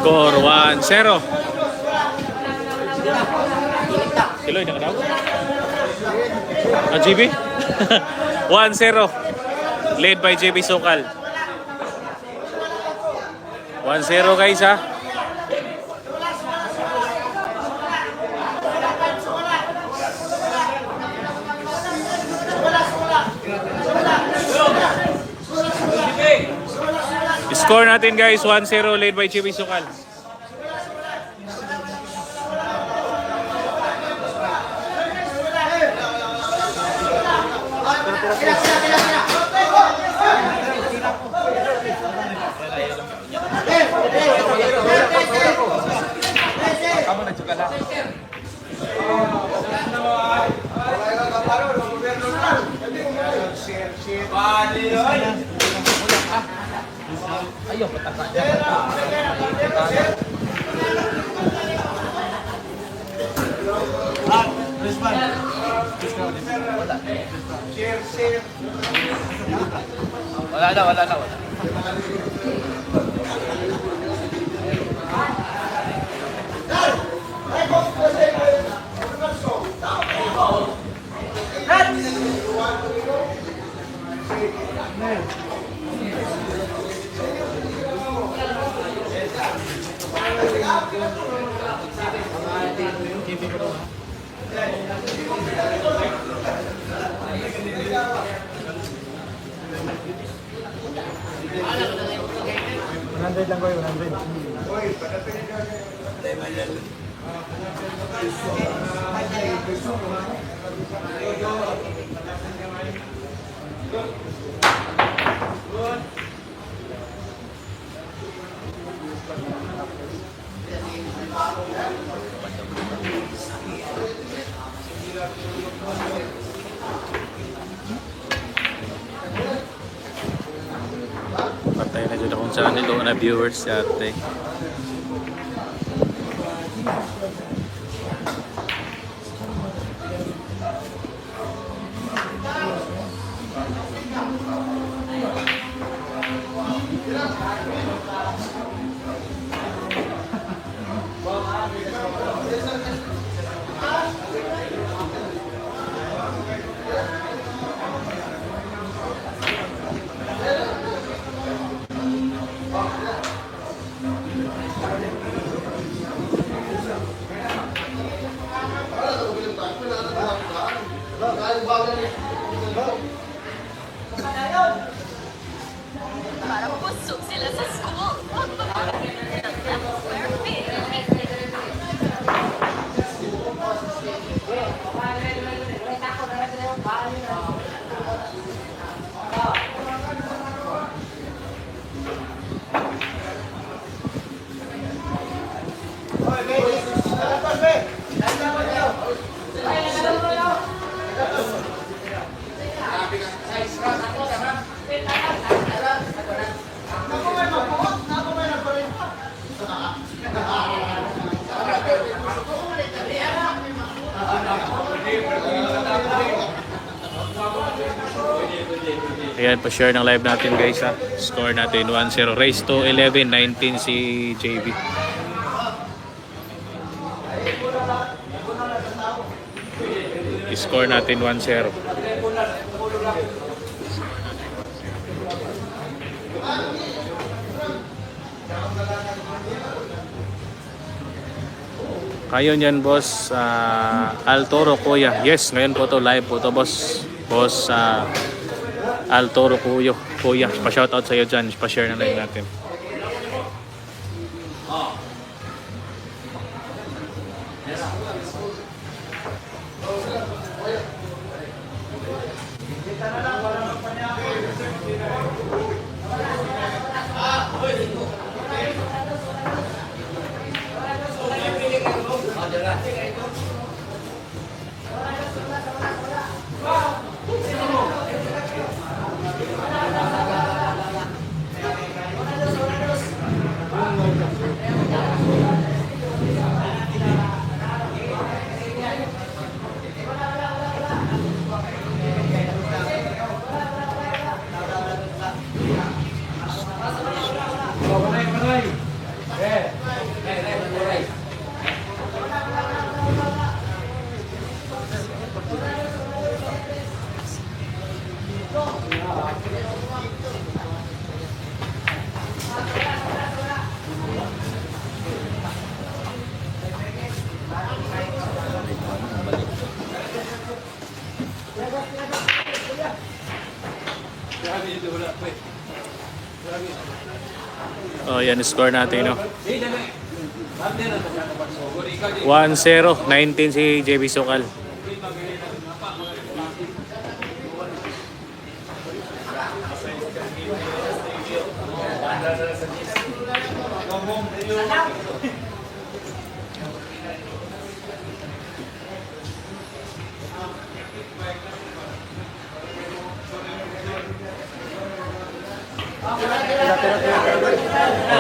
Score 1-0. Kiloy na ka daw? GB? 1-0. Led by JB Sokal. 1-0 guys ha. Score natin guys, 1-0 led by JB Sokal. Ayo, petaka. Wala na. Lang ko 100. Patay na dyan kung saan ito na viewers sa ate. Parang busog sila sa school. Ayan, pa-share ng live natin guys ha. Score natin 1-0. Race to 11, 19 si JB. Score natin 1-0. Kayo niyan boss, Altoro Kuya. Yes, ngayon po to live po to boss. Boss Altoro Kuya. Pa-shoutout sa iyo dyan. Pa-share na live natin. Oh, yan score natin, no. 1-0, 19 si JB Sukal.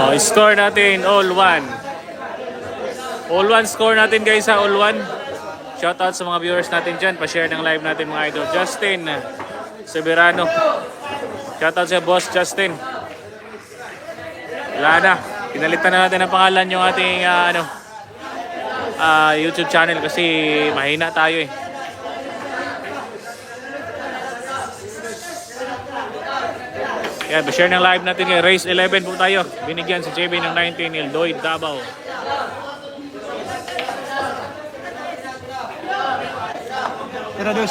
Oh, score natin all one. All one score natin guys sa all one. Shoutout sa mga viewers natin dyan. Pa-share ng live natin mga idol. Justin Severano. Shoutout sa boss Justin. Wala na. Pinalitan na natin ang pangalan yung ating YouTube channel kasi mahina tayo eh. Yan, share ng live natin kay Race 11 po tayo. Binigyan si JB ng 19 nil. Lloyd Davao. Tirados.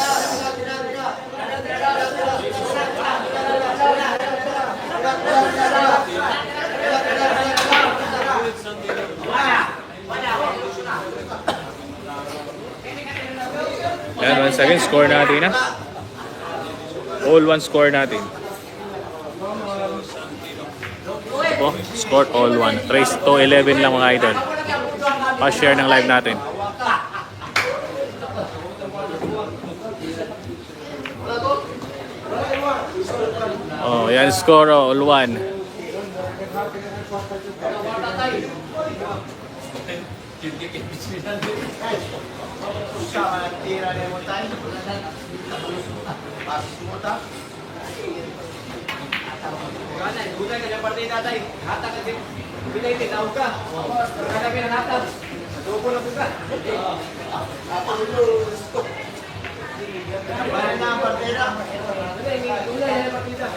Yan, once again, score natin na. All one score natin. Oh, score all one. Trace to 11 lang mga idol. Pa-share ng live natin. Oh, yan score all one. Gulay ka ng partida tayo. Hatag ka din. Bilay din, tawag ka. Kaya kami ng hatag. Tubo na po ka. Bahay na ang partida. Gulay na ang partida.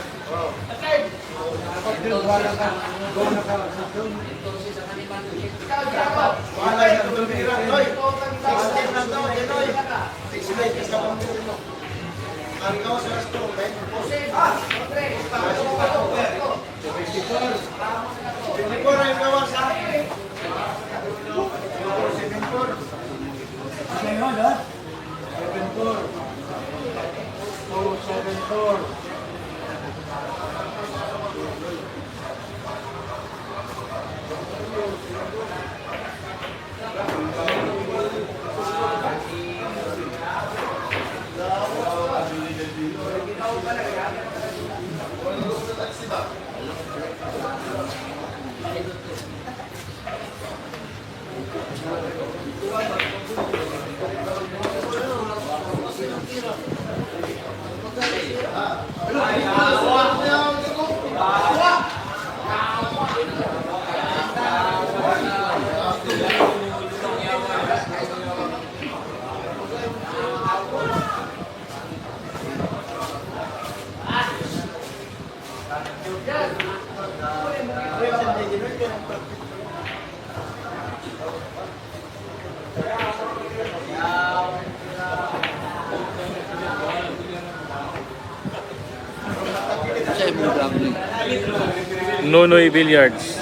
Nonoy Billiards.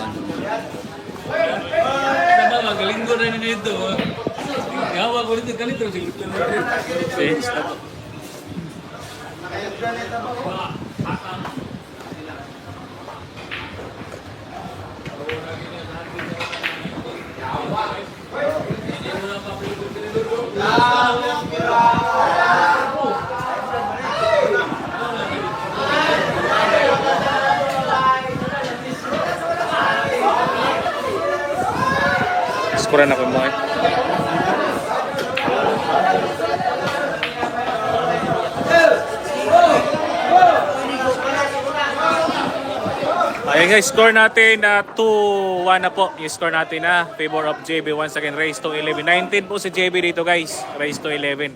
Magaling ko rin nito. Gawa ko rin ganito. Scorean ako mo eh. Ayan guys, score natin 2-1 na po. Yung score natin na favor of JB once again. Race to 11. 19 po si JB dito guys. Race to 11.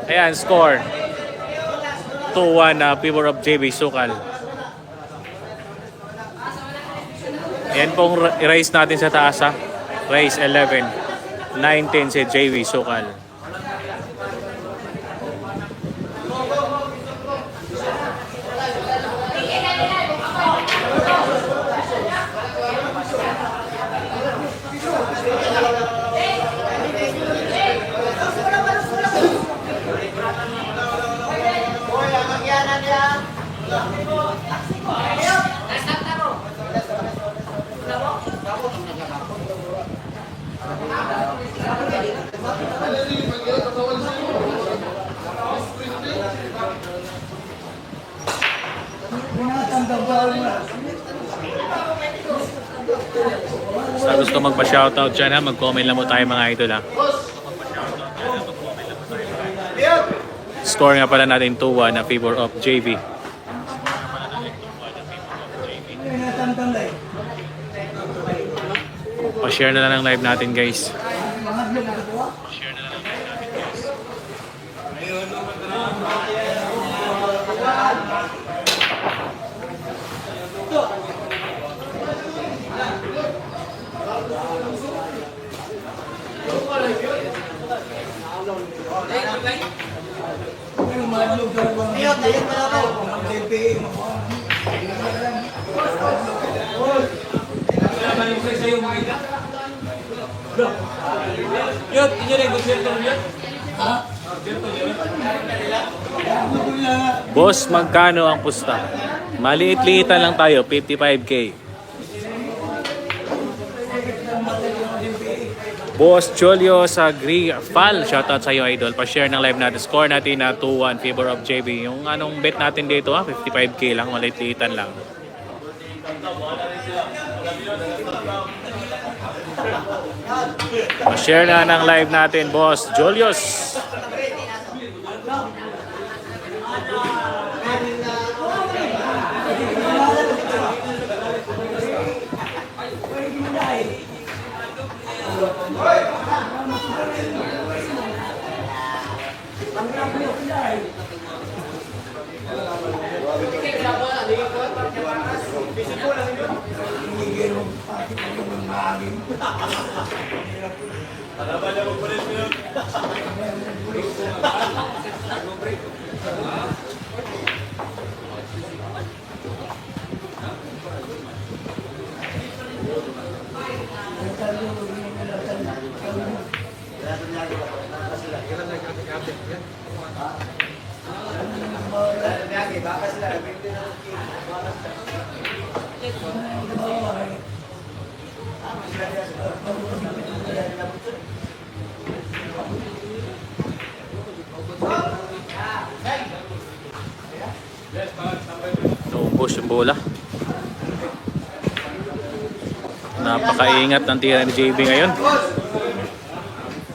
Ayan, score 2-1 na favor of JB Sukal. Ayan pong race natin sa taas ha. Race 11. 19 si JB Sukal. Sa gusto magpa-shoutout dyan ha, mag-comment lang mo tayo mga idol ha. Score nga pala natin 2-1 na favor of JB. Pa-share na lang ng live natin guys. Boss, magkano ang pusta? Maliit-liitan lang tayo, 55k. Boss Cholio sa Fal, shoutout sa iyo idol. Pa-share ng live natin. Score natin na 2-1 favor of JB. Yung anong bet natin dito ha, 55k lang, maliit-liitan lang. Pa-share na ng live natin, Boss Julius. Naubos yung bola. Napakaingat ng tira ni JB ngayon.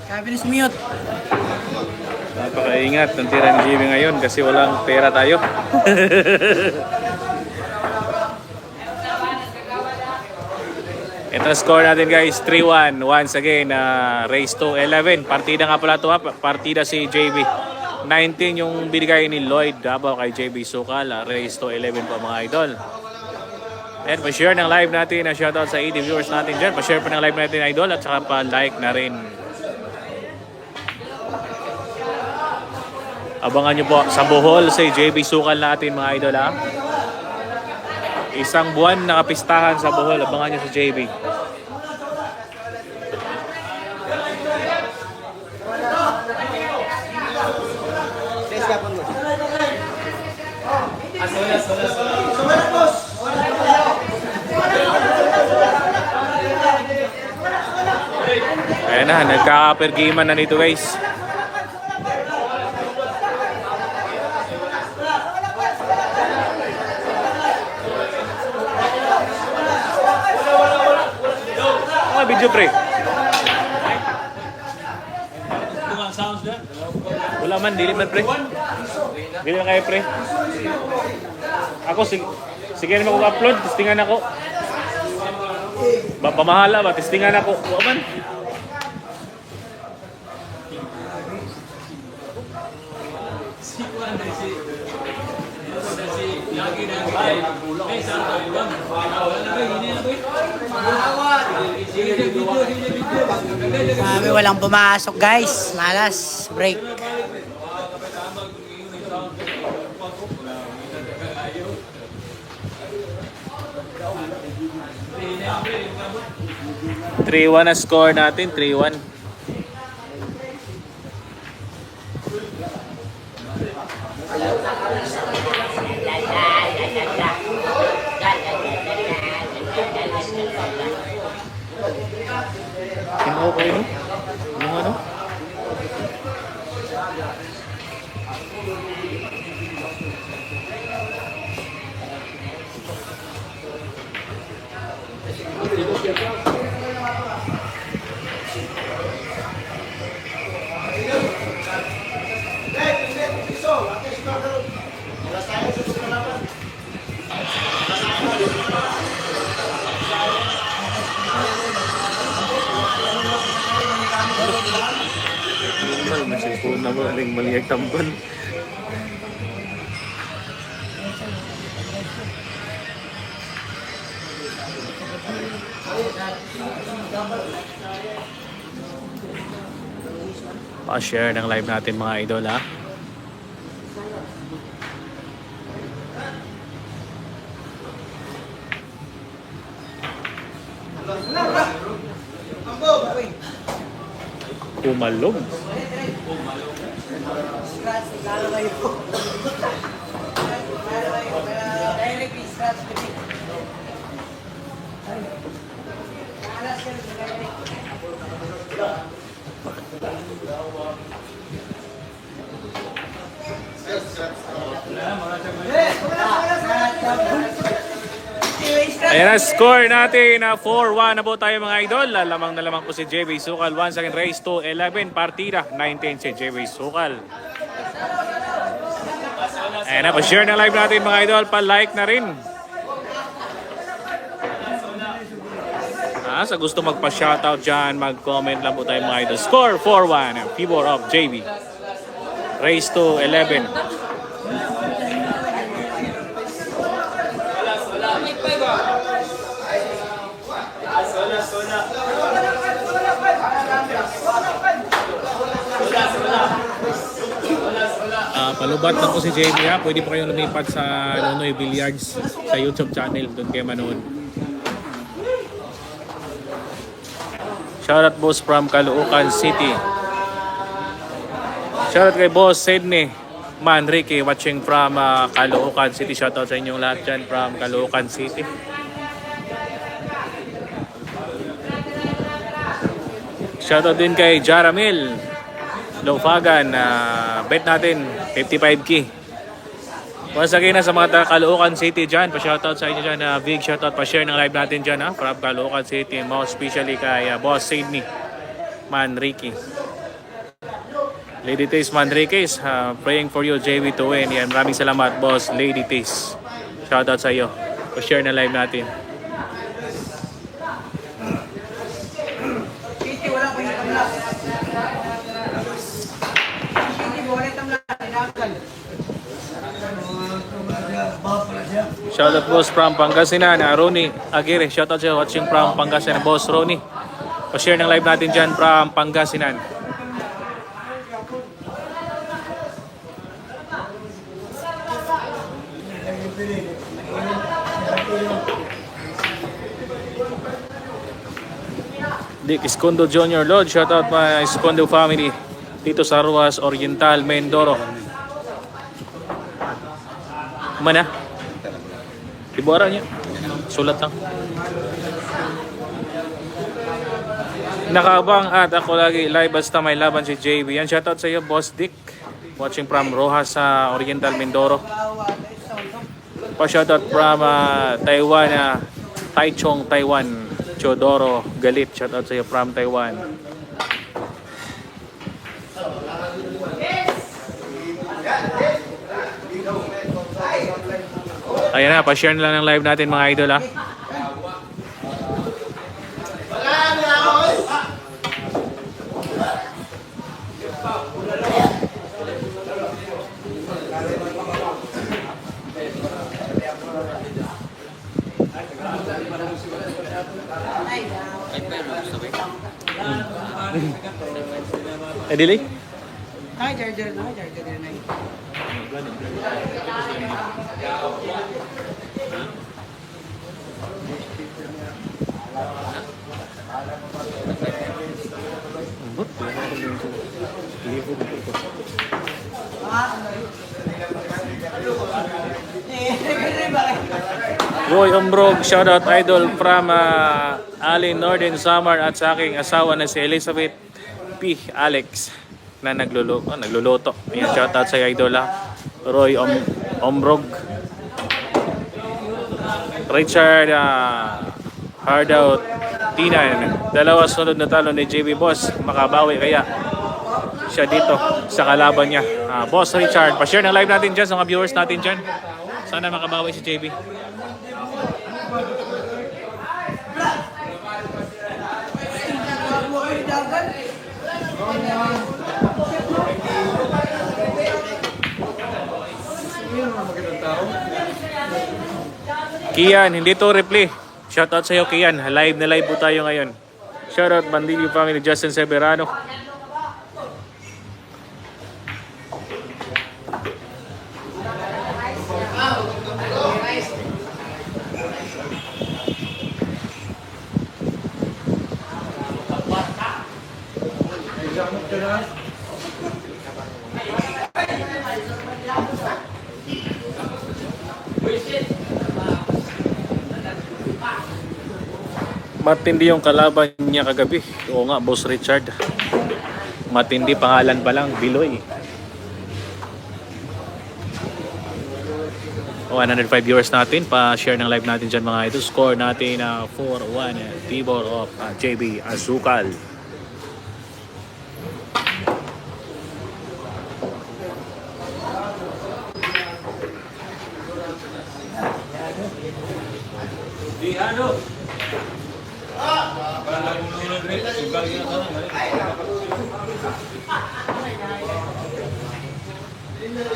Happiness mute. Napakaingat ng tira ni JB ngayon kasi walang pera tayo. Ito na score natin guys, 3-1. Once again, race to 11. Partida nga pala ito ha. Partida si JB. 19 yung binigay ni Lloyd Davao kay JB Sukal. Race to 11 po mga idol. And pa-share ng live natin. Shoutout sa 80 viewers natin dyan. Pa-share pa ng live natin idol at saka pa-like na rin. Abangan nyo po sa Bohol si JB Sukal natin mga idol ha. Isang buwan nakapistahan sa Bohol. Abangan nyo si JB. Ayan na, nagkaka-pergiman na nito guys. Video pre. Wala man, dili man pre. Dili man kayo pre. Ako sige na mag-upload, testingan ako. Pamahala ba, testingan ako. Wala man. Walang pumasok guys. Malas. Break. (3-1) na score natin, 3-1. Kinuha ko yun? Yung ano? tambal. May cellphone na mo. Ring mali ang tambal. Pa-share ng live natin mga idol ha. Pumalog. Ayan na, score natin na 4-1 na po tayo mga idol. Lamang na lamang po si JB Sukal. Once again, race to 11. Partida 19 si JB Sukal. Ayan na, pa-share na live natin mga idol. Pa-like na rin. Sa gusto magpa-shoutout dyan, mag-comment lang po tayo mga idol. Score 4-1 favor of JB. Race to 11. Palubat lang po si JB ha. Pwede po kayong lumipat sa Nonoy Billiards sa YouTube channel. Doon kayo manood. Shoutout boss from Caloocan City. Shoutout kay boss Sydney Manrique watching from Caloocan City. Shoutout sa inyong lahat dyan from Caloocan City. Shoutout din kay Jaramil Lofagan. Bet natin 55k. Once again sa mga Caloocan City dyan, pa-shoutout sa inyo dyan. Big shoutout, pa-share ng live natin dyan from Caloocan City. Most especially kay boss Sydney Manrique. Lady Taste Manriquez, praying for you JB to win. Yan, maraming salamat boss Lady Taste. Shoutout sa iyo. Pa-share ng live natin. Shoutout boss from Pangasinan, Ronnie Aguirre. Shoutout sa watching from Pangasinan, boss Ronnie. Pa-share ng live natin dyan from Pangasinan. Dick Escondo Jr. Lord, shoutout my Escondo family dito sa Ruas Oriental, Mindoro. Mana? Ibuara niya. Sulat lang. Nakaabang at ako lagi live basta may laban si JB. Yan, shoutout sa iyo, Boss Dick. Watching from Rojas sa Oriental, Mindoro. Pa-shoutout from Taiwan, Taichung, Taiwan. Chodoro Galit, shoutout sa iyo from Taiwan. Ayan na, pa-share na lang ng live natin mga idol ha. Delay? Ay, charger na, charger na. Roy Ombrog, shoutout idol from Ali Northern Summer at sa aking asawa na si Elizabeth P. Alex na nagluluto. Ayan, shoutout sa idol ha. Roy Ombrog. Richard Hardout Tinan. Dalawa sunod na talo ni JB Boss. Makabawi kaya siya dito sa kalaban niya. Boss Richard, pa-share ng live natin dyan sa mga viewers natin dyan. Sana makabawi si JB. Kian, hindi to replay. Shoutout sa iyo, Kian. Live na live po tayo ngayon. Shoutout Bandilio Family, Justin Severano. Matindi yung kalaban niya kagabi. Oo nga, Boss Richard. Matindi, pangalan pa lang, Biloy. 105 viewers natin. Pa-share ng live natin dyan mga idol. Score natin 4-1. Tibor of JB Azukal.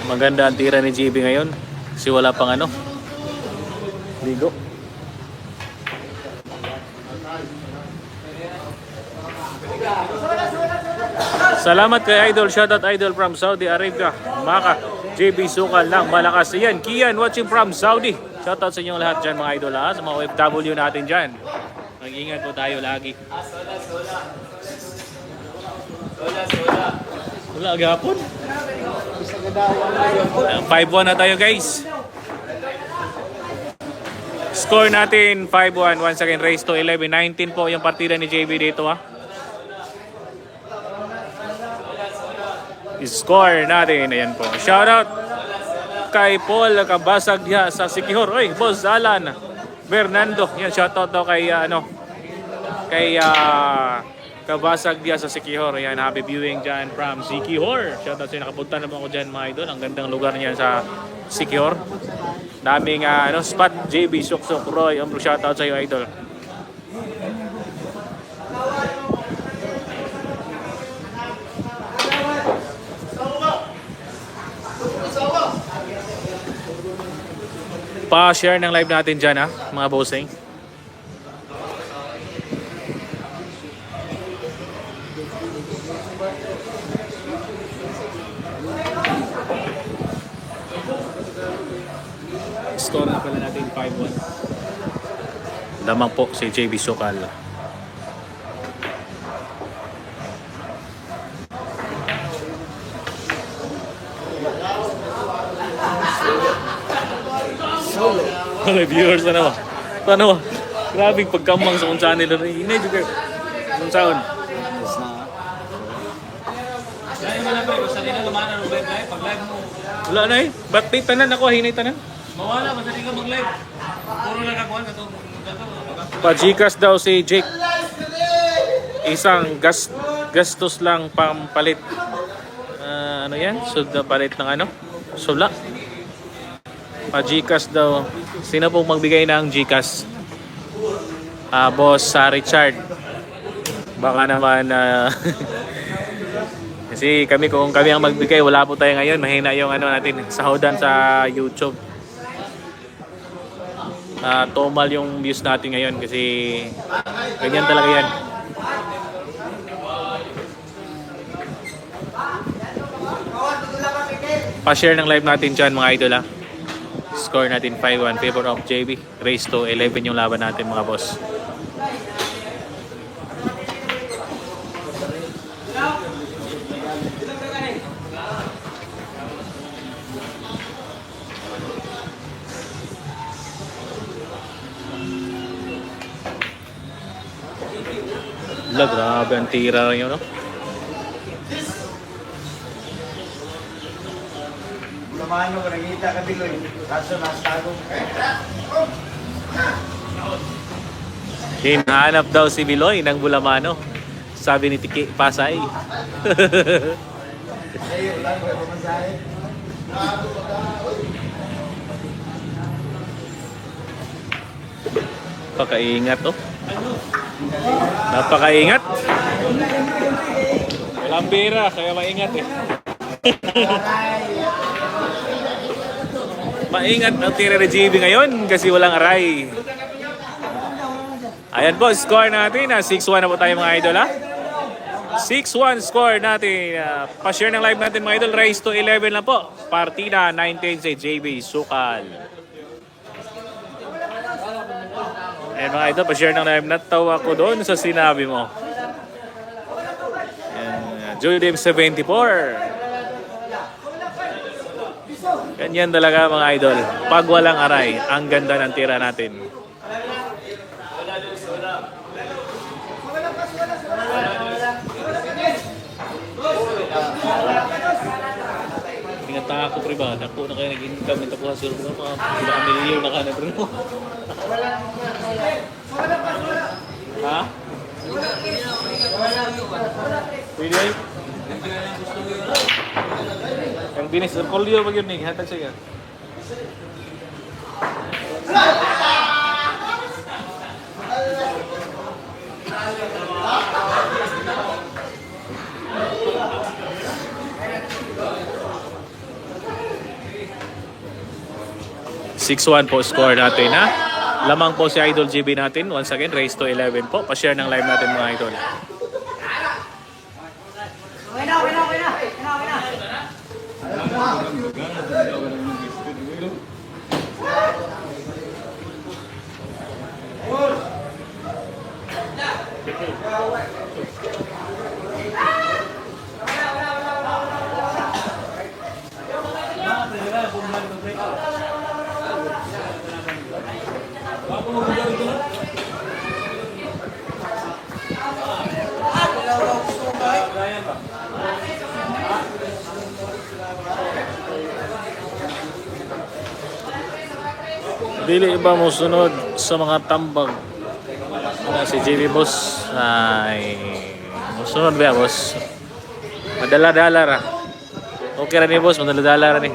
Maganda ang tira ni JB ngayon. Kasi wala pang ano. Ligo. Salamat kay Idol. Shoutout Idol from Saudi Arabia. Maka. JB Sukal lang. Malakas. Yan. Kian watching from Saudi. Shoutout sa inyong lahat dyan mga idol ha. Sa mga OFW natin dyan. Mag-ingat po tayo lagi. Wala agapon. 5-1 na tayo guys. Score natin 5-1. Once again race to 11. 19 po yung partida ni JB dito ha. Score natin. Ayan po. Shoutout kay Paul Kabasag diha sa Sikihor. Oy, Boss Alan Fernando. Yan, shoutout daw kay kay Kabasag diha sa Sikihor. Yan, happy viewing dyan from Sikihor. Shoutout sa nakapunta naman ako dyan mga idol. Ang gandang lugar niyan sa Sikihor. Daming spot. JB Suksok Roy. Shoutout sa iyo idol. Pa-share ng live natin dyan ha, mga bossing. Score na pala natin 5-1. Lamang po si JB Sukal. Mga viewers na naman. Paano? Grabing pagkamang sa kung saan nila. Hinay juga. Kung saan? Wala na eh. Ba't may tanan ako? Hinay tanan? Mawala, masali ka mag-live. Puro lang kakuhan ka to. Pa-Gcash daw si Jake. Isang gastos lang pampalit. Ano yan? Sud palit ng ano? Sula. Pa-Gcash daw. Sino pong magbigay ng Gcash? Boss Richard. Baka naman kasi kung kami ang magbigay, wala po tayo ngayon. Mahina yung natin sahodan sa YouTube. Tomal yung views natin ngayon kasi ganyan talaga yan. Pa-share ng live natin dyan mga idol ha. Score natin 5-1 favor of JB. Race to 11 yung laban natin mga boss. Wala, grabe ang tira rin yun, no? Bulamano, nagkita ka Biloy. Kaso nastago. Hinahanap daw si Biloy ng Bulamano. Sabi ni Tiki Pasay. Ayaw lang, may pamasahe. Napakaingat, oh. Napakaingat. Walang pera, kaya maingat eh. Maingat ang tira ni JB ngayon kasi walang aray. Ayan po, score natin. 6-1 na po tayo mga idol ha. 6-1 score natin. Pa-share ng live natin mga idol. Race to 11 lang po. Partida 19 si JB Sukal. Ayan mga idol, pa-share ng live. Natawa ko doon sa sinabi mo. Ayan, Judim 74. Ganyan talaga mga idol. Pag walang aray, ang ganda ng tira natin. Ingat ako privada. Ako na kayo nag-income. Ito po sa surga. Mga pinakamilyon na ka na bro. Ha? Pwede ay? Ang binis. Ang kolyo pag yun eh. Hatag siya. ...6-1 po score natin ha. Lamang po si Idol GB natin. Once again, race to 11 po. Pa-share ng live natin mga idol. Dili ba mo sunod sa mga tambag na si JB boss ay musunod ba boss? Madala-dala ra. Okay ra ni boss, madala-dala ra ni.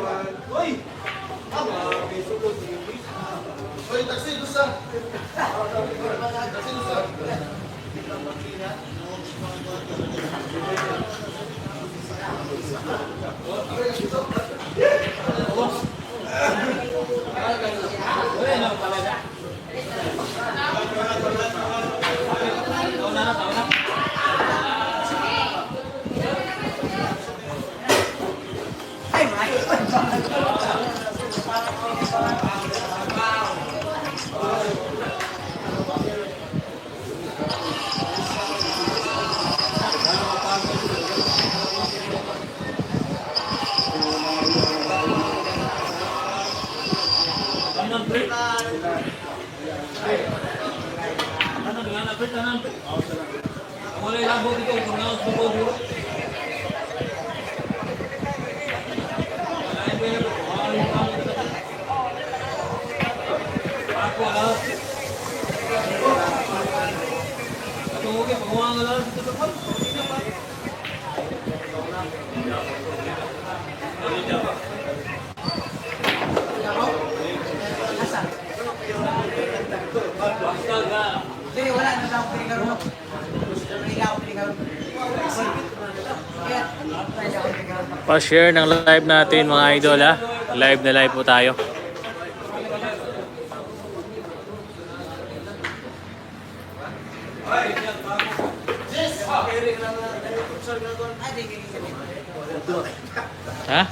Pa-share ng live natin mga idol ha. Live na live po tayo. Ha?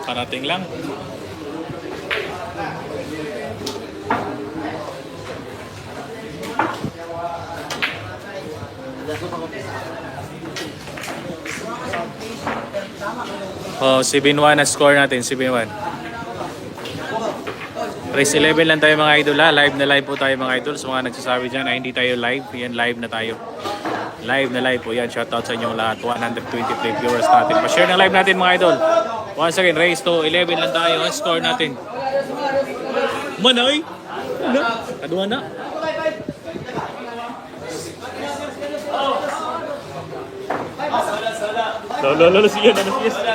Parating lang. Oh, 7-1 na score natin, 7-1. Race 11 lang tayo mga idol ha. Live na live po tayo mga idol. Sa mga nagsasabi dyan na hindi tayo live, yan live na tayo. Live na live po yan. Shoutout sa inyong lahat. 123 viewers natin. Pa-share ng live natin mga idol. Once again, race to 11 lang tayo. Ang score natin. Manay! Na? Kaduha na? Lolo, siya na siya.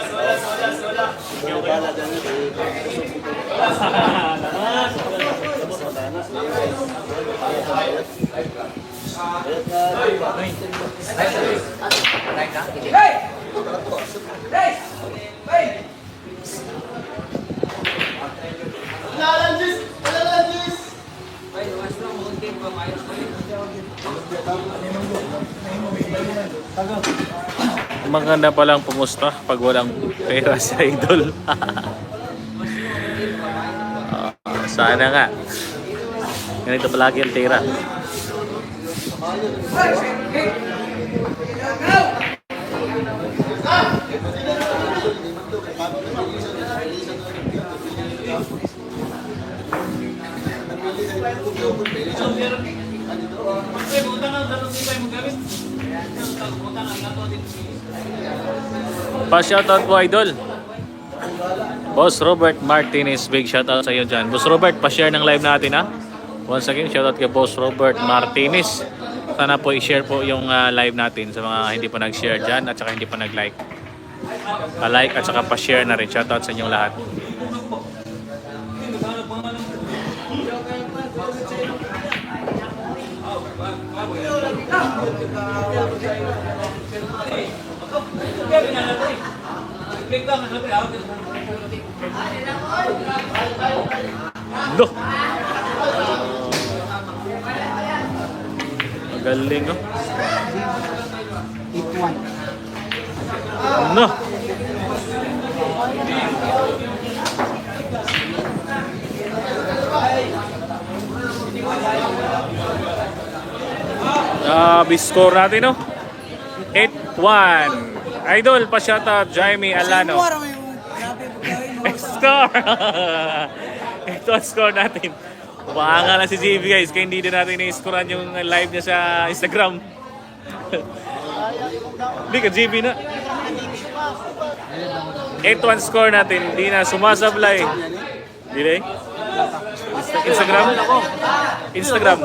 Maganda palang pumusta pag walang pera sa idol. Sana nga. Ganito palagi ang tira. Pa-shoutout po idol. Boss Robert Martinez, big shoutout sa iyo dyan. Boss Robert, pa-share ng live natin ha. Once again, shoutout kay Boss Robert Martinez. Sana po i-share po yung live natin sa mga hindi pa nag-share dyan at saka hindi pa nag-like. Pa-like at saka pa-share na rin. Shoutout sa inyong lahat. No. Magaling oh. No. Biscore natin no. 8-1. Idol, pa-shoutout Jaime Alano. Score! Ito ang score natin. Paanga na si JB guys, kaya hindi din natin na-scorean yung live niya sa Instagram. Hindi ka JB na. 8-1 score natin, hindi na sumasablay. Hindi Instagram? Instagram.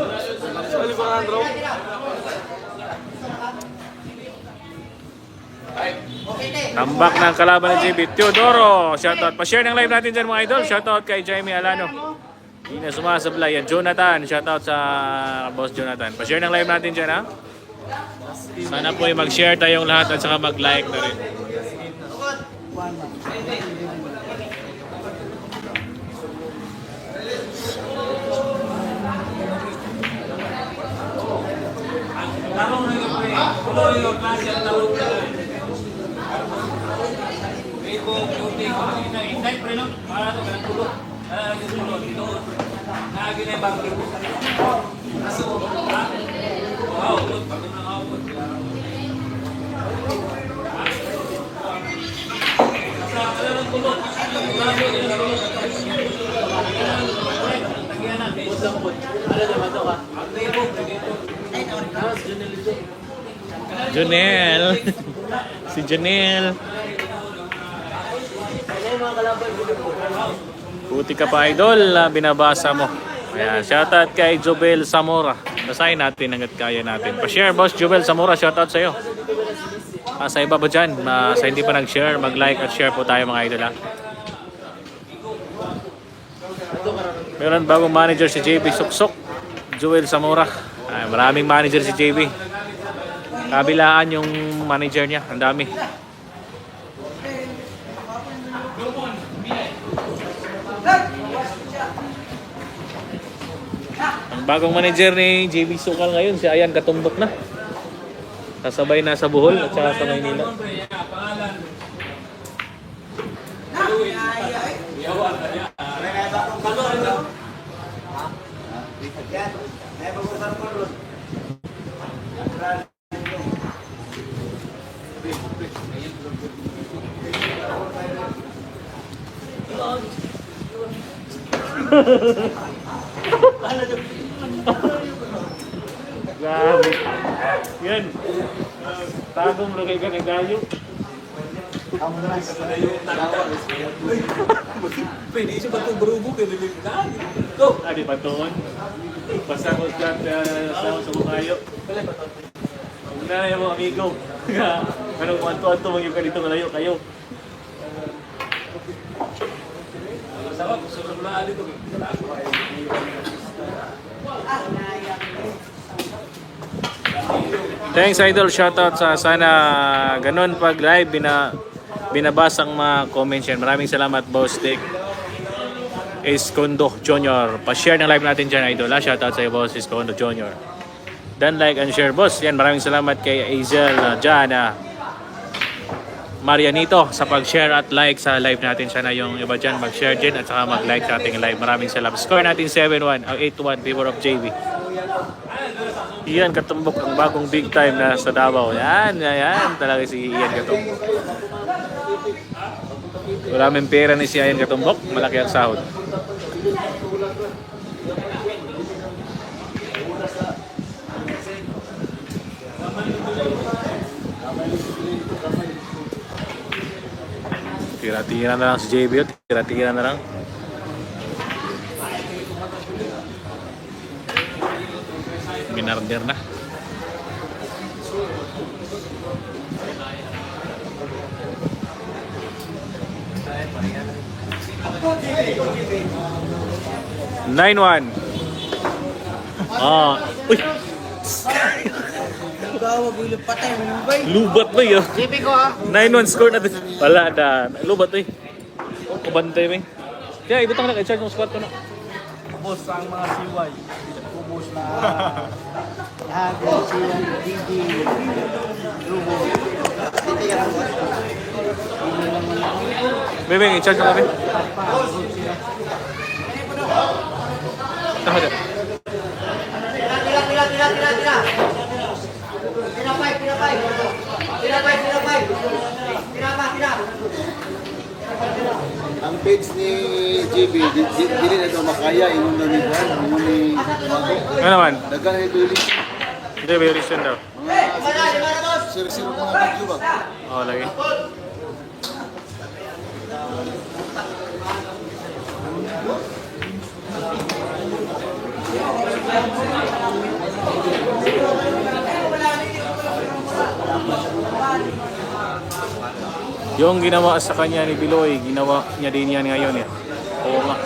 Tambak ng kalaban ni JB. Teodoro, shoutout. Pa-share ng live natin dyan mga idol. Shoutout kay Jaime Alano. Hindi na sumasablay. Yan, Jonathan. Shoutout sa boss Jonathan. Pa-share ng live natin dyan ha. Sana po ay mag-share tayong lahat at saka mag-like na rin. Tarong na yung pre. Tuloy yung klase ang tarong na. Ito, beauty. Inday, pre, no? Para ito, ganang tulo. Yung sunod, ito. Naagin na yung bagay. Wow, look, pag nang ako. Sa kalang tulo. Grabe, yung tulo. Tagihan natin. Budang-bud. Ano naman ito ka? Ang nebo, dito. Jonel. Si Jonel. Buti ka pa idol, binabasa mo. Ayan, shoutout kay Jobel Zamora. Basahin natin hanggat kaya natin. Pa-share boss Jobel Zamora, shoutout sa'yo. Sa iba ba dyan, sa hindi pa nag-share, mag-like at share po tayo mga idol ha. Meron bagong manager si JB Suksok, Joel Zamora. Ay, maraming manager si JB. Kabilaan yung manager niya, ang dami. Ang bagong manager ni JB Sukal ngayon, si Ayan Katumbok na. Kasabay na sa Bohol at saka sa Maynila. Grabe. Yan. Tagong lagay ka ng gayo. Pwede siya ba itong barubo kayo nilimutan? Go! Adi patuon. Pasakot ka sa bukayo. Huwag na yung mga amigo. Anong kuwanto-anto mga yung ganito malayo kayo. Masama, susulaan dito. Thanks idol, shoutout sa sana ganun pag live binabasang mga comments yan. Maraming salamat boss Dick Escondo Jr. Pa-share ng live natin dyan idol. Shoutout sa iyo boss Escondo Jr. Dan like and share boss. Yan, maraming salamat kay Azel Jana Marianito sa pag-share at like sa live natin. Sana yung iba dyan mag-share din at saka mag-like sa ating live. Maraming salamat. Score natin 7-1 o 8-1 favor of JB. Ian Katumbok ang bagong big time na sa Davao. Yan talaga si Ian Katumbok. Maraming pera ni si Ian Katumbok, malaki ang sahod. Tira-tira na lang si JB, tira-tira na lang. Minarder na. Nine-1. Uy. Lubat ba yun? 9-1 score natin. Wala na. Lubat eh. Kabantay ba yun? Kaya ibutang na kay-charge ng squad ko na. Ubos ang mga siway. Ubos na lahat ng siway, hindi lubo. Bebe, i-charge mo kami. Tama din. Ang page ni JB, di rin ito makaya, inong na ni Juan, inong ni Mago. Ano naman? Dagan na ito ulit. Hindi, may reason daw. Mga sir-sir mo na video ba? Oo, lagi. Yung ginawa sa kanya ni Biloy, ginawa niya din yan ngayon eh. Oo nga.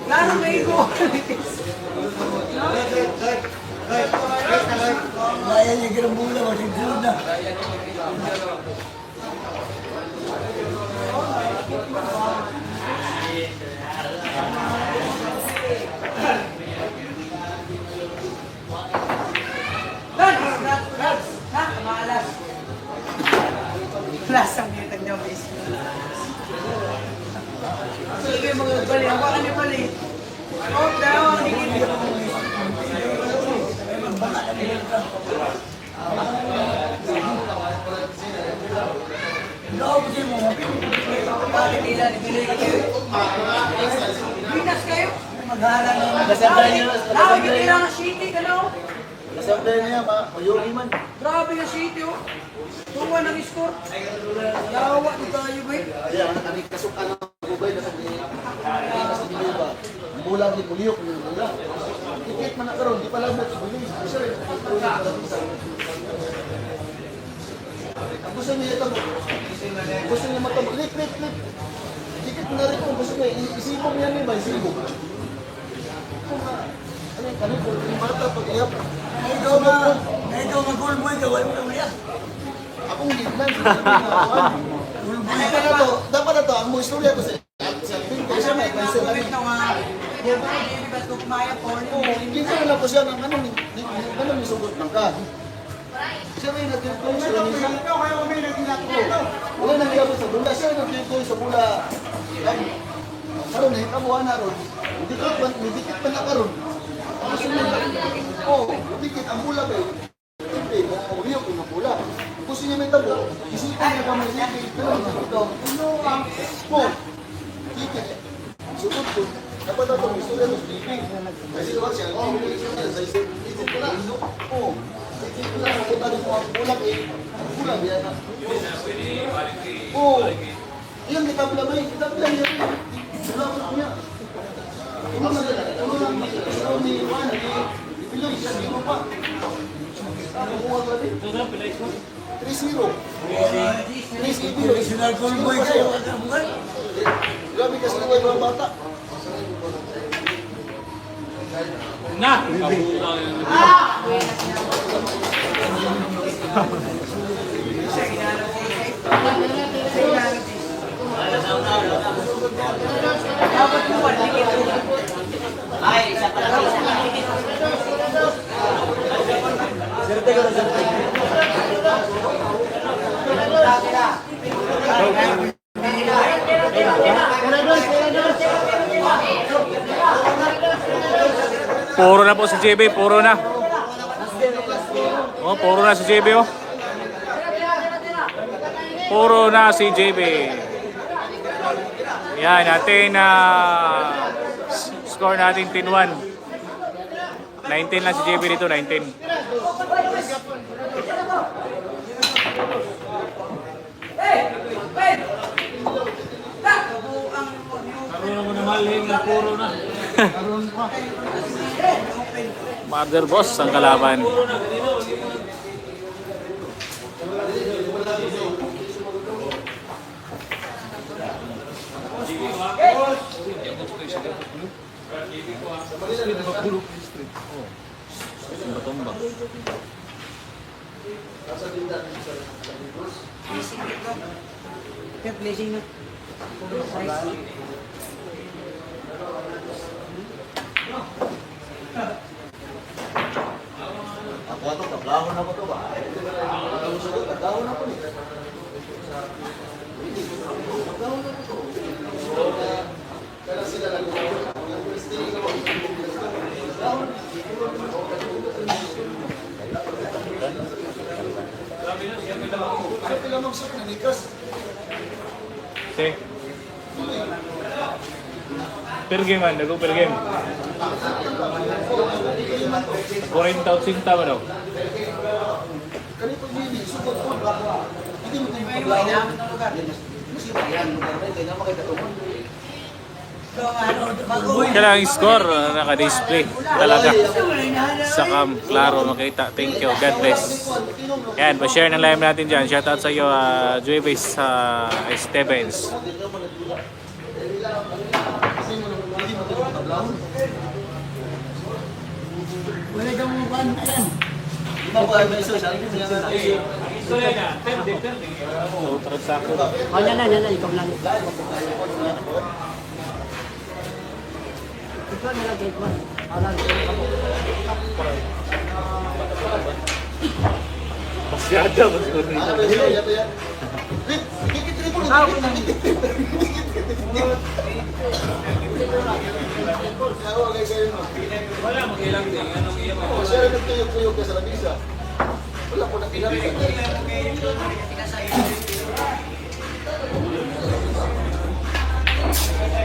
Lalo may go. Kaya niya kinambula, magsigsunod na. Lasang nitag niya bis. Sige mga bali, hawakan niyo bali. Up down, dikit. Bakit nila nibili kayo? Binas kayo? Maghala na. Hindi kailangan shitty ka na oh. Kasabay niya, mayuri man. Grabe yung shitty oh. Tuwa ng score. Yawa di tayo ba? Kaya, kami kasukan ng kubay na sabi niya. Ang bulang ni Puliyok, yung bulang. Tikit man na karoon, di pala mo, bili. Sir, ang gusto niya ito mo. Gusto niya matamo. Lip. Tikit na rin kung gusto niya. Isipong niya niya ba? Isipong. Ano yung kanil? Yung mata, pag-iap. Ito mag-goal mo ito. Wala mo yan. Akong gitnan. Dapat na to, ang mga istorya ko sa siya may cancel lang. Hindi ko lang po siya ng ano ni sugot ng ka. Siya may nagtutulong siya ni wala nang gabot sa bula. Siya nagtutulong sa bula. Karoon na hikabuhan na ron. Dikit pa na karoon. Dikit ang bula ba yun? Pumiyok yung bula. Gusto niya may tabo. Isipan niya kamay niya. Pero ito. Dikit. Sugod ko. Dapat na itong istorya ng sleeping. Kasi naman siya. Sa isip ko na. Dikit ko na. Napunta rin ko ang bulang eh. Ang bulang yan na. Iyan kita bulang eh. Kita bulang yan. Bulang ko niya. Ano lang ni Juan. Piloy siya. Di mo pa. Ano ko nga gabi? 3-0. 3-0. Original goal mo ito. Grabe kasi na mga bata. Na! Dapat mo ba dikit? Ay, isa pa lang. Puro na po si JB, puro na. Oh, puro na si JB oh. Puro na si JB. Yan, natin score natin 10-1. 19 lang si JB dito, 19. Mother boss ang kalaban. Tumba-tumba. Blessing na. Ako ito, tablahon na ko ito ba? Ang sugot, tablahon na ko ni. Tablahon na ko ito. Kaya sila nag-tablahon. Yung Christine na ko. Tablahon. Ano pila magsok na nikas? Okay. Per game man, nag per game. 40,000 tama daw. Ganito din, sugot po. Hindi mo tayo tablahon. Kasi bayan, lugar na, kaya naman kayo katumon. Kailangan score, naka-display talaga. Sa cam, klaro makita. Thank you, God bless. Yan, pa-share ng live natin dyan. Shoutout sa iyo, Jueves Estevens. Wala kang mukhang ayan. Di ba po ay may social? Istorya niya, 30. So, transaction. Oh, yan na, ikaw lang. Ikaw na lang, gate man. Alam, Masyada, masyada. Wala, mag-ilang din. Anong iya mo? Siya rin nagtuyog-tuyog ka sa labisa. Wala po nakilala.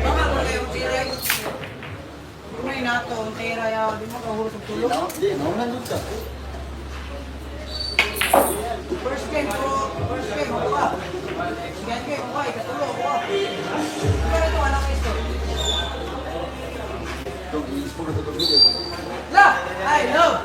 Baka mo kayo tira. May nato, ang tira yaw. Di mo kahulog tulog. Hindi, naunan doon ka. First game ko ka. Second game ko, ikatulog ko. Pero ito, anak ito. Ito, i-sport na ito video. La! I love!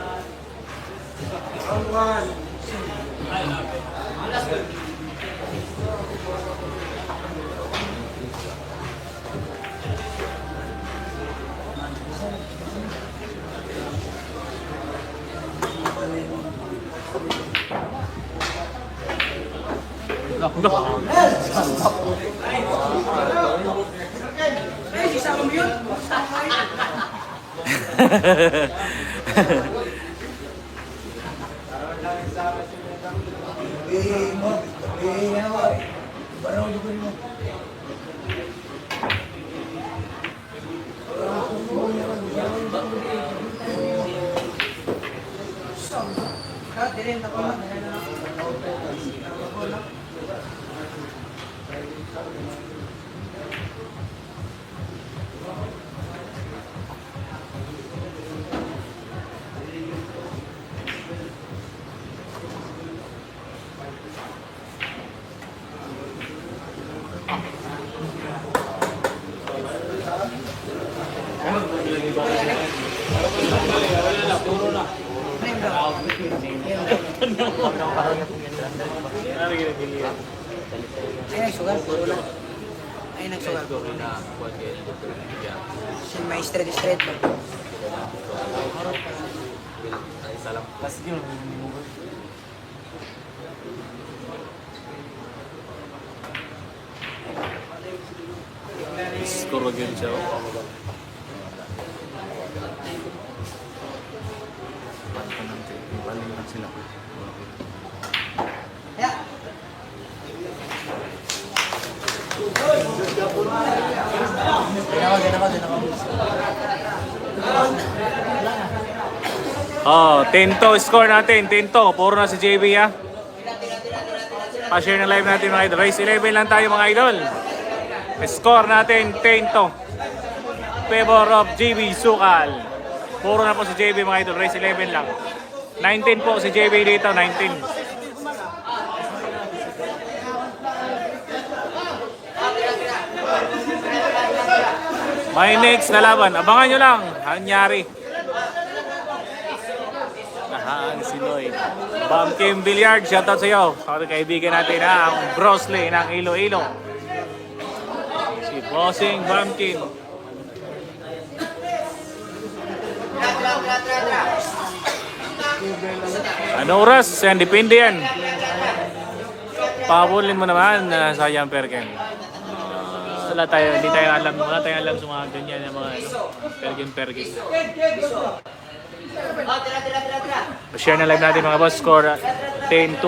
Eh, sisama mo yun? Dirin ako na. Ay, nagsugal. Ay, nagsugal. Siya may straight ba? Score yun siya. Balik lang sila. Yeah. Oh, 10-to score natin. 10-to. Puro na si JB ha. Pa-share ng live natin mga idol. Race 11 lang tayo mga idol. Score natin 10-to. Favor of JB Sukal. Puro na po si JB mga idol. Race 11 lang. 19 po si JB dito. 19. May next na laban. Abangan nyo lang. Hanyari. Nahaan si Noy. Bumpkin Billiard. Shoutout sa iyo. Kaibigan natin ha. Ang Brosley ng Iloilo. Si Bossing Bumpkin. Ano oras? Yan, depende yan. Pabulin mo naman sayang Perken. Wala tayong alam sa mga ganyan ng mga Perken. Share na live natin mga boss. Score 10-2.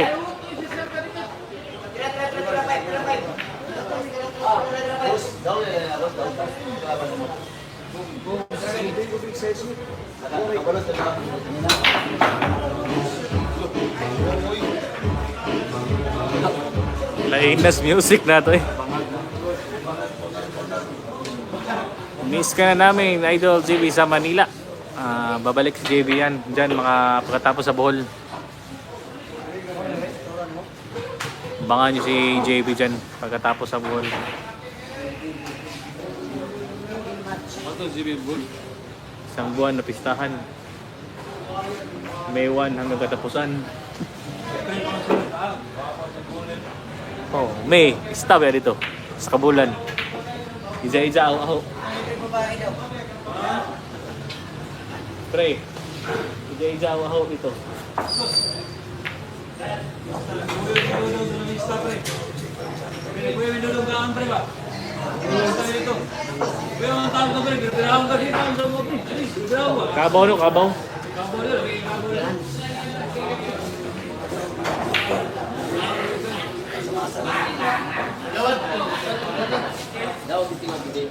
Lainas music na to eh. Miss ka na namin, Idol JB sa Manila. Babalik si JB yan. Diyan mga pagkatapos sa Bohol. Abangan nyo si JB dyan pagkatapos sa Bohol. Ano JB Bull? Isang buwan na pistahan. May 1 hanggang katapusan. Oh, May. Stop ya dito. Sa Kabulan. Isa-isa aho. Pre. Jay Jawa ho ito. Kabaw no, kabaw. Daw biting ang bitin.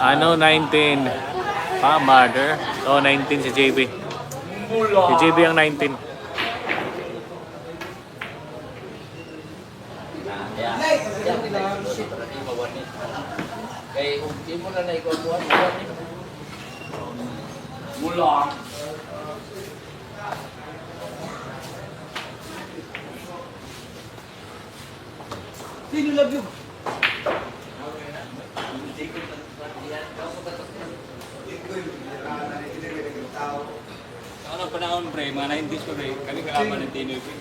Ano, 19. Mother. Oh, 19 si JB. Si JB ang 19. Kay di mo na ikaw buwan mula. Sino love you? Ano panahon pre, mga 90s pa pre, kami kalaman ng Tinoy pre.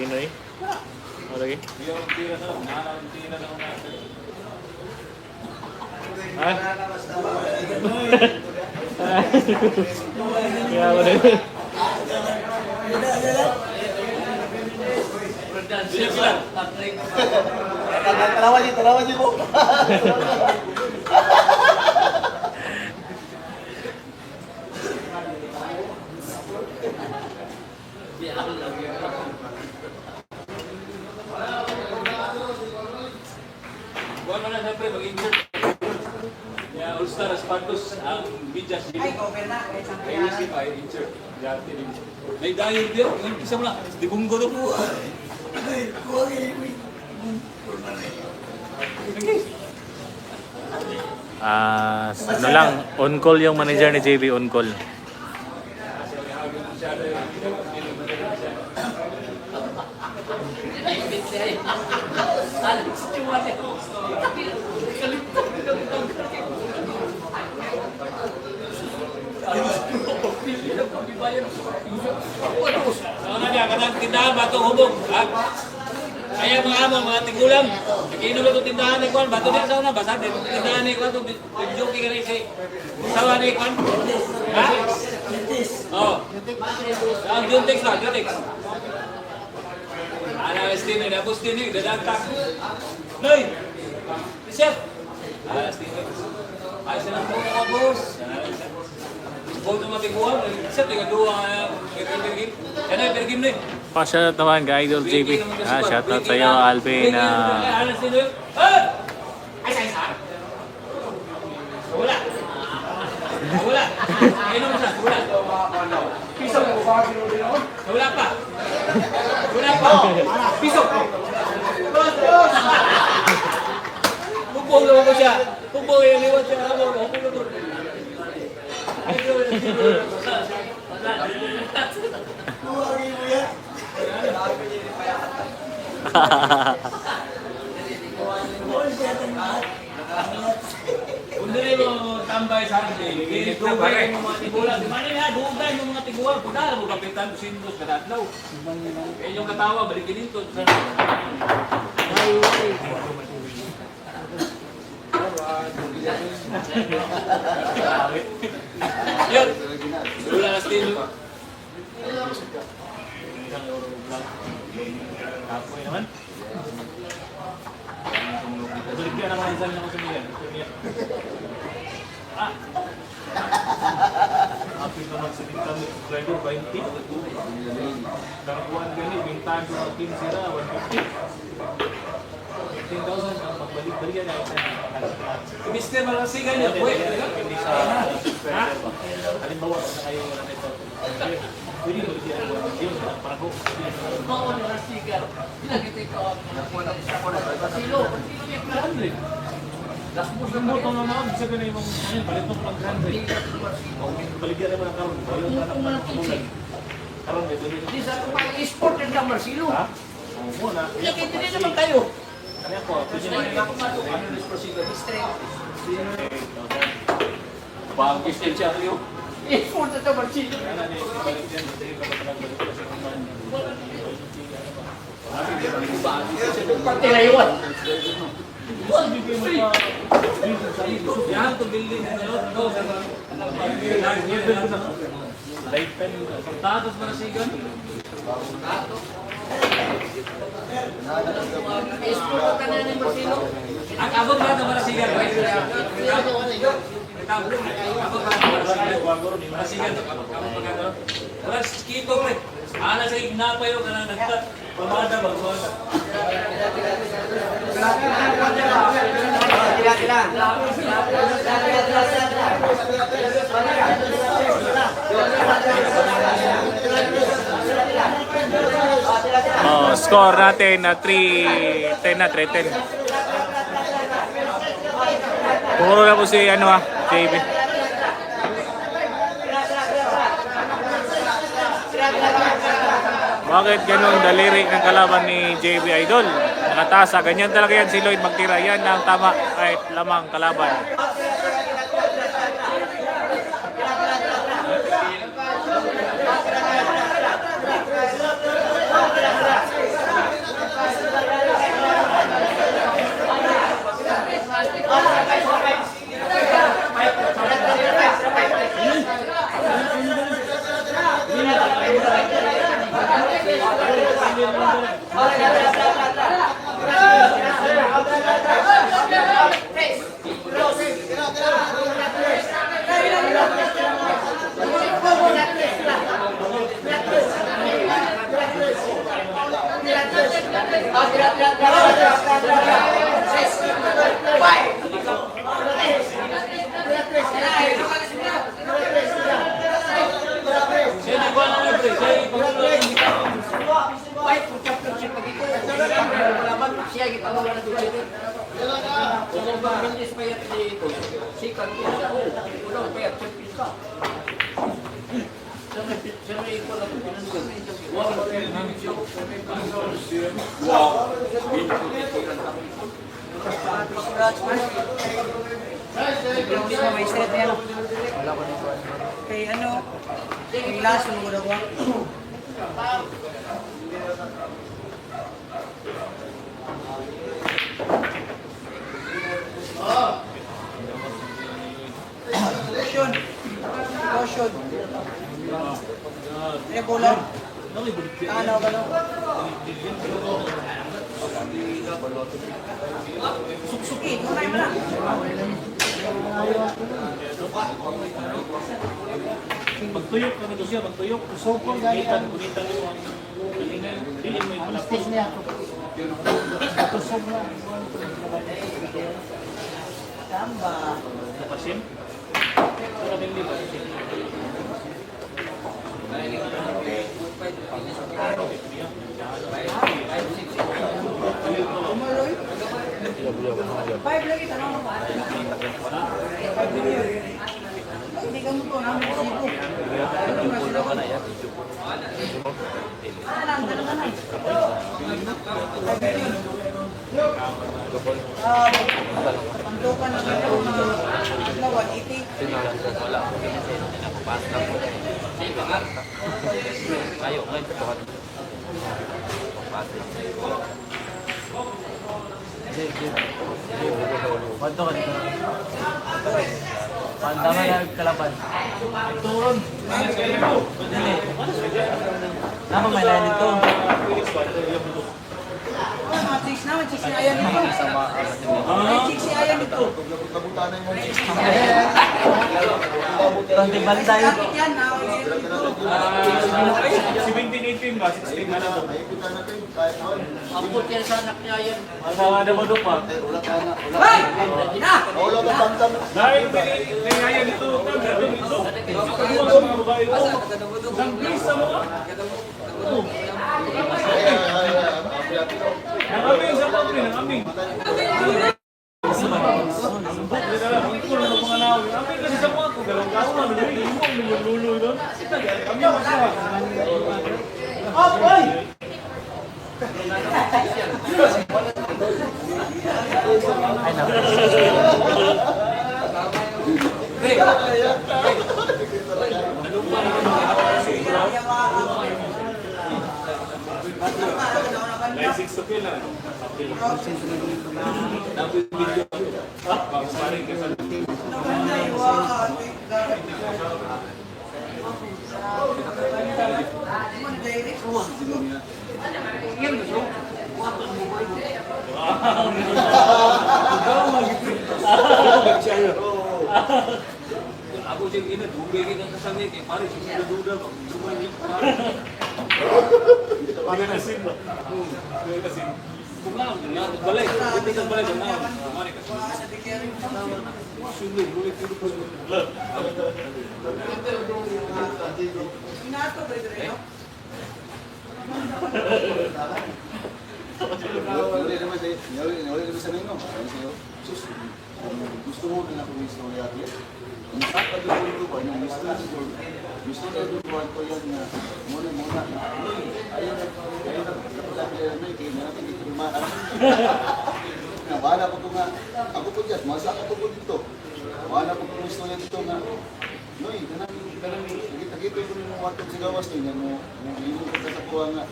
Pinoy? Okay. Yung tira na lang, nakakantira na ako natin. Ha? Kaya wala. Sila sila. Tarawan niyo po. Buwan mo na siyempre, mag-insert. Kaya All-Star Spartus, ang Bidjas Ay, cover na. Kahit saan May kaya. isip ay insert. Dati din. May dahil din, isa mo lang, di bunggo na po. Ano lang, on call yung manager ni JB, on call. Ano na niya, kanang tindahan, batong hubog. Kaya mga amo, mga tigulang, nakiinom na itong tindahan ni Kwan, bato din sa una, basta din, tindahan ni Kwan, joke ka rin si sawa ni Kwan. Ha? Oo. Ang Juntex na, Juntex. Ano, Stino, Agustino, dadagtak. Noy! Chef! Stino. Ayos na lang po mga boss. Boto matiguan, Chef, tingnan doon ang pergim. Yan ay, pergim na eh. Pa-shoutout naman kay Idol JB. Shoutout sa'yo, Alvin. Ay, sa wala. Wala. Kainom mo siya, wala. Piso. Wala pa. Wala pa. Piso. Pupong naman ko siya. Pupong yung liwat siya. Pupong naman. Kung dili mo tambay sa akin, dugay mo mga tigulang. Di mani na, dugay mo mga tigulang. Kung dala mo kapitan, sindos, kadatlaw. Eh yung katawa, balikin ito. Yun! Wala na stilo. Apoy naman. Baligyan naman ang naman sa niya. Apoy naman sa income driver 20. Nakakuhaan gani, bintahan ko ng team sila, 150. 15,000 ang magbalik-balikan na isa. Mr. Malasigan niya, boy. Hindi sa halimbawa kung na kayo na ito. Pwede mo siya yun, parang ko. Oo, narasigan. Pinakita ko ang silo. Kung mo ito naman, bisa ka na yung balik mo pang 100. Baligyan naman ang karon. Ayun na lang. Karon may balik. Di sa pag-sport ng damar silo. Ha? Oo mo na. Pinakita din naman kayo. Ano ako? Pwede mo Bang kistin siya kayo. I-phone sa tamarsin. Pati na iwan. Yan, to building na yun. Tatos para sigan. Ang abot ba ito para sigan? Para sigan. Wala, kito pre. Ana sa ignapay o kanang nagtat. Pamada ba? Oh, score natin na 3-10 na 3-10. Puro na po si JB. Bakit ganun daliri ng kalaban ni JB Idol? Nakatasa, ganyan talaga yan si Lloyd magtira. Yan ang tama kahit lamang kalaban. May set yan. Kay ano? Kay laso mo na ko. Caution. Caution. Eh, bola. Ano ba no? Suki, tunay mo na. Magtuyok ka na siya, magtuyok. Sopong galitan, kunitan mo ang dili mo yung malapos. Tamba. Pasim? Ito din di ba? Five lagi tanong mo ba? Hindi ka mo to namin sipo. Pantukan na ito na 180. Panda nga yung kalaban. Turon. Napa may lain ito? Mga chicks naman, chicks si Ayan ito. May chicks si Ayan ito. Tanti bantay. Bakit yan? Nawag yan ito. 17-18 ba? 16 na to. Abot yan sa anak niya yan. Asawa na mo doon pa. Hoy! Na! Dahil pinayayan ito, gagawin ito. Ano ang mga babae ito? Ang bisa mo ah. Nangaming sa pagpili, nangaming. Nangaming kasi sa mga ko, galong kaso na, yung lulo doon. Kami ang masawa. Oh, boy! Hey! 6 to kill na. Okay. Dapat video. Paring ka sa Ako sih ini dugay kita kasangit kay pare susunod pag sumali pare. Pagka nasin ba? Pagka nasin. Bukan, ya balay. Kita balay na. Mari ka. Sunod boleh tidur pas. Inato ba ito rin? Wala naman sa nino. Sus, gusto mo na ako yung istorya natin. Ang sakad ko ba, yung gusto na duwan ko yan na muna na ayaw na may kayo na natin dito lumaan. Bahala po ko nga, ako po dyan, masaka po po dito. Bahala po kung istorya dito nga, Noy, nakita ko yung watong sa gawas nyo, yan mo, yung sa kuha nga,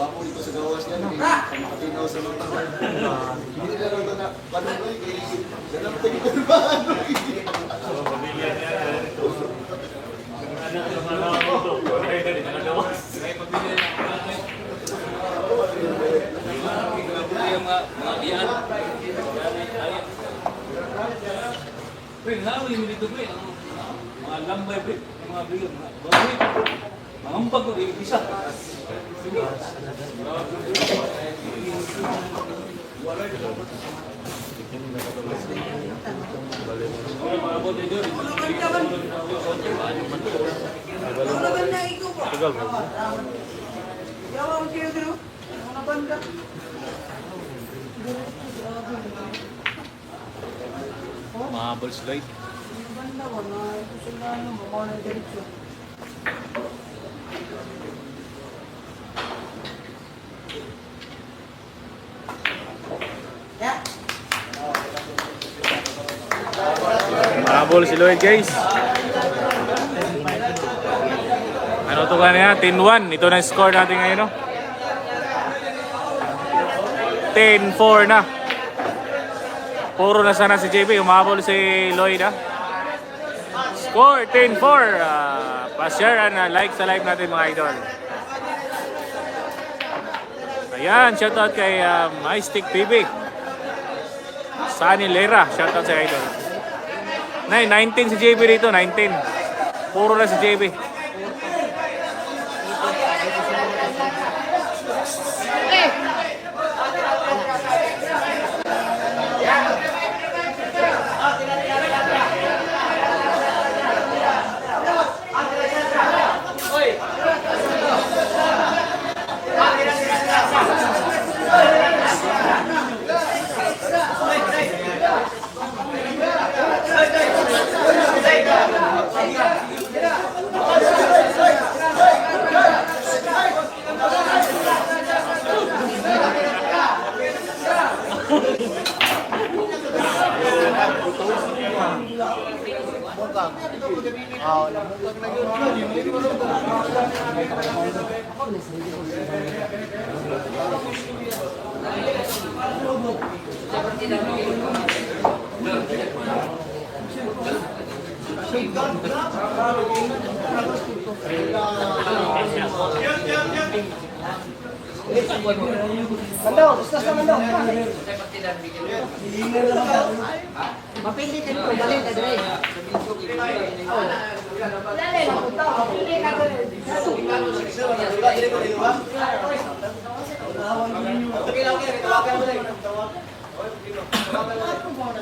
wapo dito sa gawas yan, makatinaw sa mga tao. Hindi na lang ito na, paano Noy, yan ang tayo ko ba, Noy? Pamilya niya. Anak sa mga ito. Kaya ka din nagawas. Kaya pabili na ako. Yung mga diyan. Pre, hawi mo dito pre. Mga lambay pre, mga brilliant, mga bawi. Mangambag ko di isa. Sige. Ano ba na ikaw po? Yawa ang siya dito. Ano banda? Mahabol slide. Ano banda? Wala. Ito sila ano. Mukha na diretso. Yeah. Mahabol si Lloyd guys. Ano to kanina? 10-1. Ito na yung score natin ngayon, no? 10-4 na. Puro na sana si JB. Umahabol si Lloyd, ha? Score 10-4. Pa-share and like sa live natin mga idol. Ayan, shoutout kay MyStick PB. Sunny Lera, shoutout sa idol. 19 si JB dito, 19. Puro na si JB. Mandaw, discuss na mandaw. Mapili din ko, balik ka dire. Dali, punta ko, pili ka dire.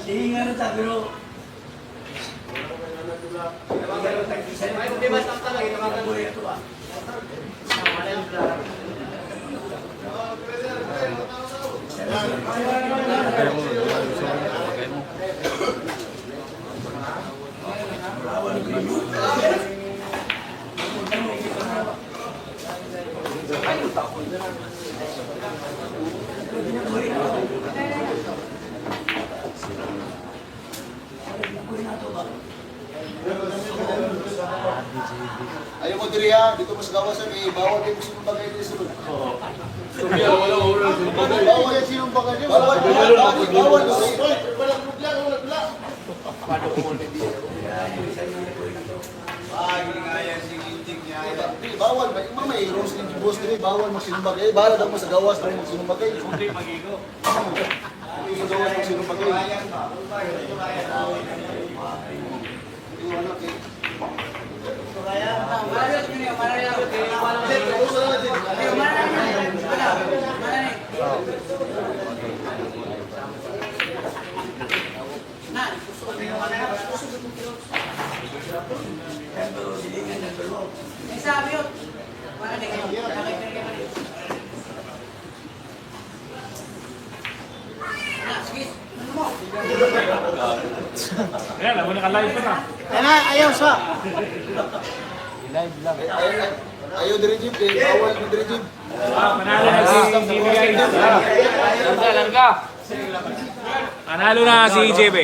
Hinga na ta, pero Ayaw mo diri ha, dito mas gawasan eh, bawal din mo sa bagay dito sa loob. Wala Bawal yan sinumpa ka niyo. Bawal. Bawal. Walang bugla, walang bugla. Bawal ba? Mama, may rules din yung boss din. Bawal magsinumbag. Eh, bahala daw mo sa gawas na magsinumbag. Hindi magigo. Magawas magsinumbag. May sabi yun. Para di kayo. Na, sige. Ano mo? Ayan, alam mo naka-live pa na. Ayaw dire jeep. Bawal dire jeep. Panalo na si JB guys. Panalo na si JB.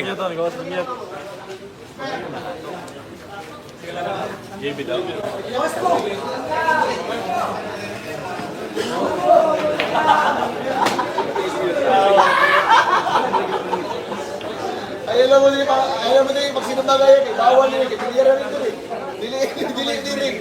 Ayaw mo din pag sinumbag kayo. Bawal din. Diliran rin din. Dili rin.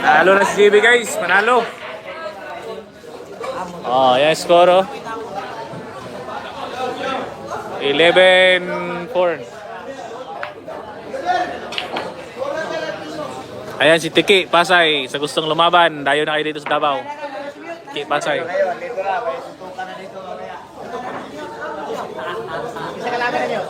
Panalo na si JB guys. Panalo. Oh, yan score oh. 11-4. Ayan si Tiki Pasay sa gustong lumaban. Dayo na kayo dito sa Davao. Tiki Pasay. Isa ka lang na nyo.